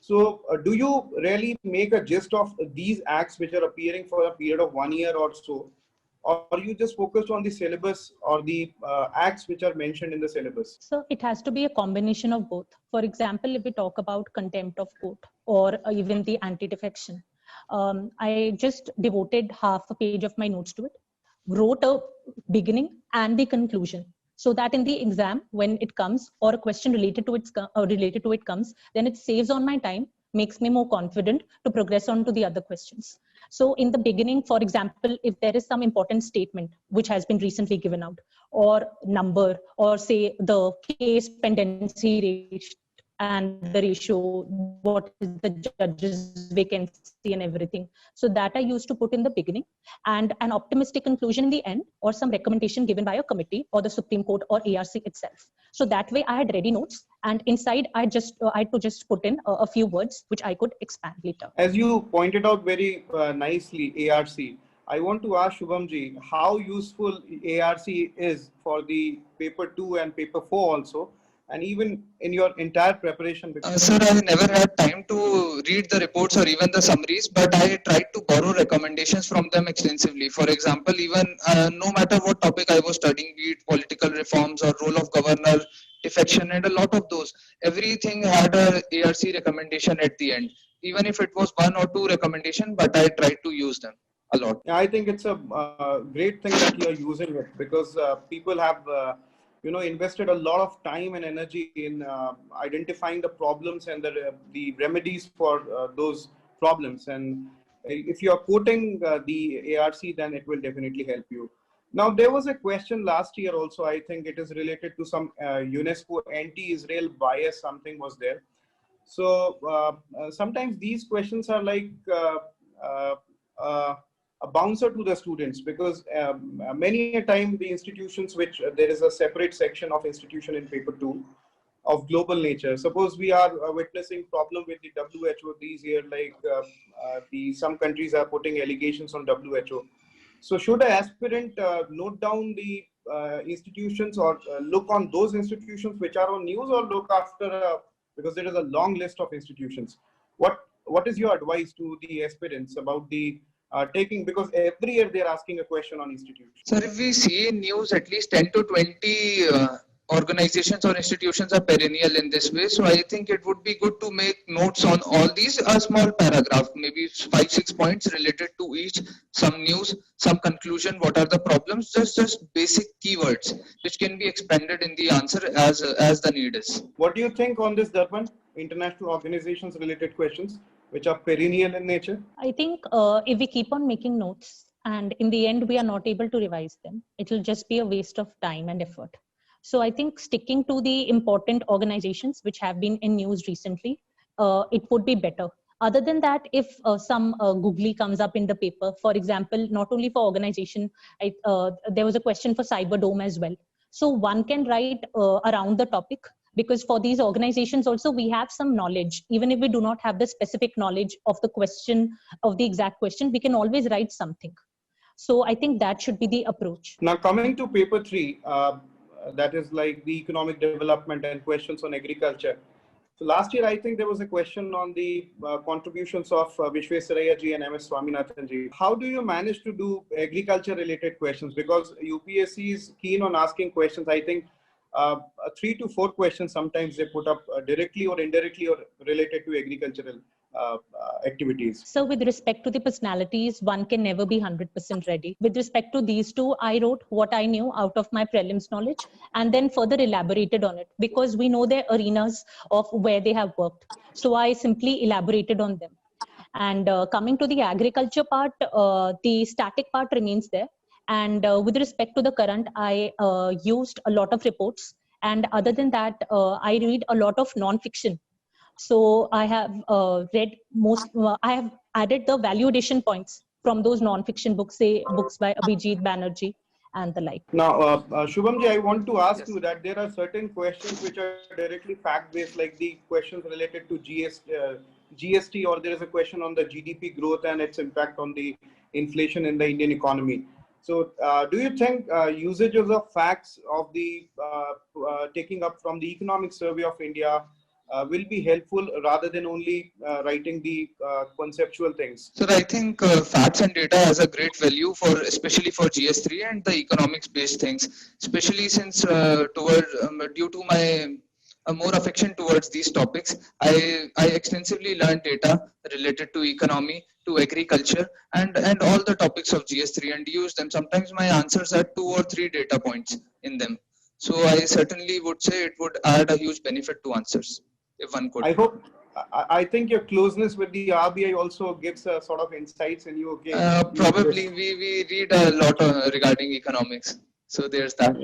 So do you really make a gist of these acts which are appearing for a period of 1 year or so, or you just focused on the syllabus or the acts which are mentioned in the syllabus? So it has to be a combination of both. For example, if we talk about contempt of court or even the anti-defection, I just devoted half a page of my notes to it, wrote a beginning and the conclusion, so that in the exam, when it comes or a question related to it comes, then it saves on my time, makes me more confident to progress on to the other questions. So in the beginning, for example, if there is some important statement which has been recently given out, or number, or say the case pendency rate and the ratio, what is the judge's vacancy and everything. So that I used to put in the beginning, and an optimistic conclusion in the end, or some recommendation given by a committee or the Supreme Court or ARC itself. So that way I had ready notes, and inside I had to just put in a few words which I could expand later. As you pointed out very nicely, ARC, I want to ask Shubhamji how useful ARC is for the paper 2 and paper 4 also, and even in your entire preparation. Sir, I never had time to read the reports or even the summaries, but I tried to borrow recommendations from them extensively. For example, even no matter what topic I was studying, be it political reforms or role of governor, defection, and a lot of those, everything had a ARC recommendation at the end, even if it was one or two recommendation, but I tried to use them a lot. Yeah, I think it's a great thing that you're using it, because people have invested a lot of time and energy in identifying the problems and the remedies for those problems. And if you're quoting the ARC, then it will definitely help you. Now, there was a question last year also. I think it is related to some UNESCO anti-Israel bias, something was there. So sometimes these questions are like a bouncer to the students, because many a time the institutions which there is a separate section of institution in paper 2 of global nature. Suppose we are witnessing problem with the WHO these year, like some countries are putting allegations on WHO. So should an aspirant note down the institutions, or look on those institutions which are on news, or look after because there is a long list of institutions? What is your advice to the aspirants about the taking, because every year they're asking a question on institutions? Sir, if we see in news, at least 10 to 20 organizations or institutions are perennial in this way. So I think it would be good to make notes on all these, a small paragraph, maybe 5-6 points related to each, some news, some conclusion, what are the problems, just basic keywords which can be expanded in the answer as the need is. What do you think on this, Darpan? International organizations related questions which are perennial in nature? I think if we keep on making notes and in the end we are not able to revise them, it will just be a waste of time and effort. So I think sticking to the important organizations which have been in news recently, it would be better. Other than that, if some googly comes up in the paper, for example, not only for organization, there was a question for Cyberdome as well. So one can write around the topic, because for these organizations also we have some knowledge. Even if we do not have the specific knowledge of the question, of the exact question, we can always write something. So I think that should be the approach. Now coming to paper 3, that is like the economic development and questions on agriculture. So last year, I think there was a question on the contributions of Vishwesaraya ji and MS Swaminathan ji. How do you manage to do agriculture related questions? Because UPSC is keen on asking questions. I think 3 to 4 questions sometimes they put up directly or indirectly or related to agricultural activities. So with respect to the personalities, one can never be 100% ready. With respect to these two, I wrote what I knew out of my prelims knowledge and then further elaborated on it, because we know their arenas of where they have worked. So I simply elaborated on them. And coming to the agriculture part, the static part remains there. And with respect to the current, I used a lot of reports. And other than that, I read a lot of non-fiction. So I have read I have added the value addition points from those non-fiction books, say books by Abhijit Banerjee and the like. Now, Shubhamji, I want to ask you that there are certain questions which are directly fact-based, like the questions related to GST, or there is a question on the GDP growth and its impact on the inflation in the Indian economy. So do you think usages of facts of the taking up from the Economic Survey of India, will be helpful rather than only writing the conceptual things? So I think facts and data has a great value for, especially for GS3 and the economics based things, especially since due to my more affection towards these topics, I extensively learned data related to economy, to agriculture, and all the topics of GS3 and use them. Sometimes my answers are 2 or 3 data points in them. So I certainly would say it would add a huge benefit to answers if one could. I hope. I think your closeness with the RBI also gives a sort of insights in you. Okay, Probably we read a lot regarding economics. So there's that.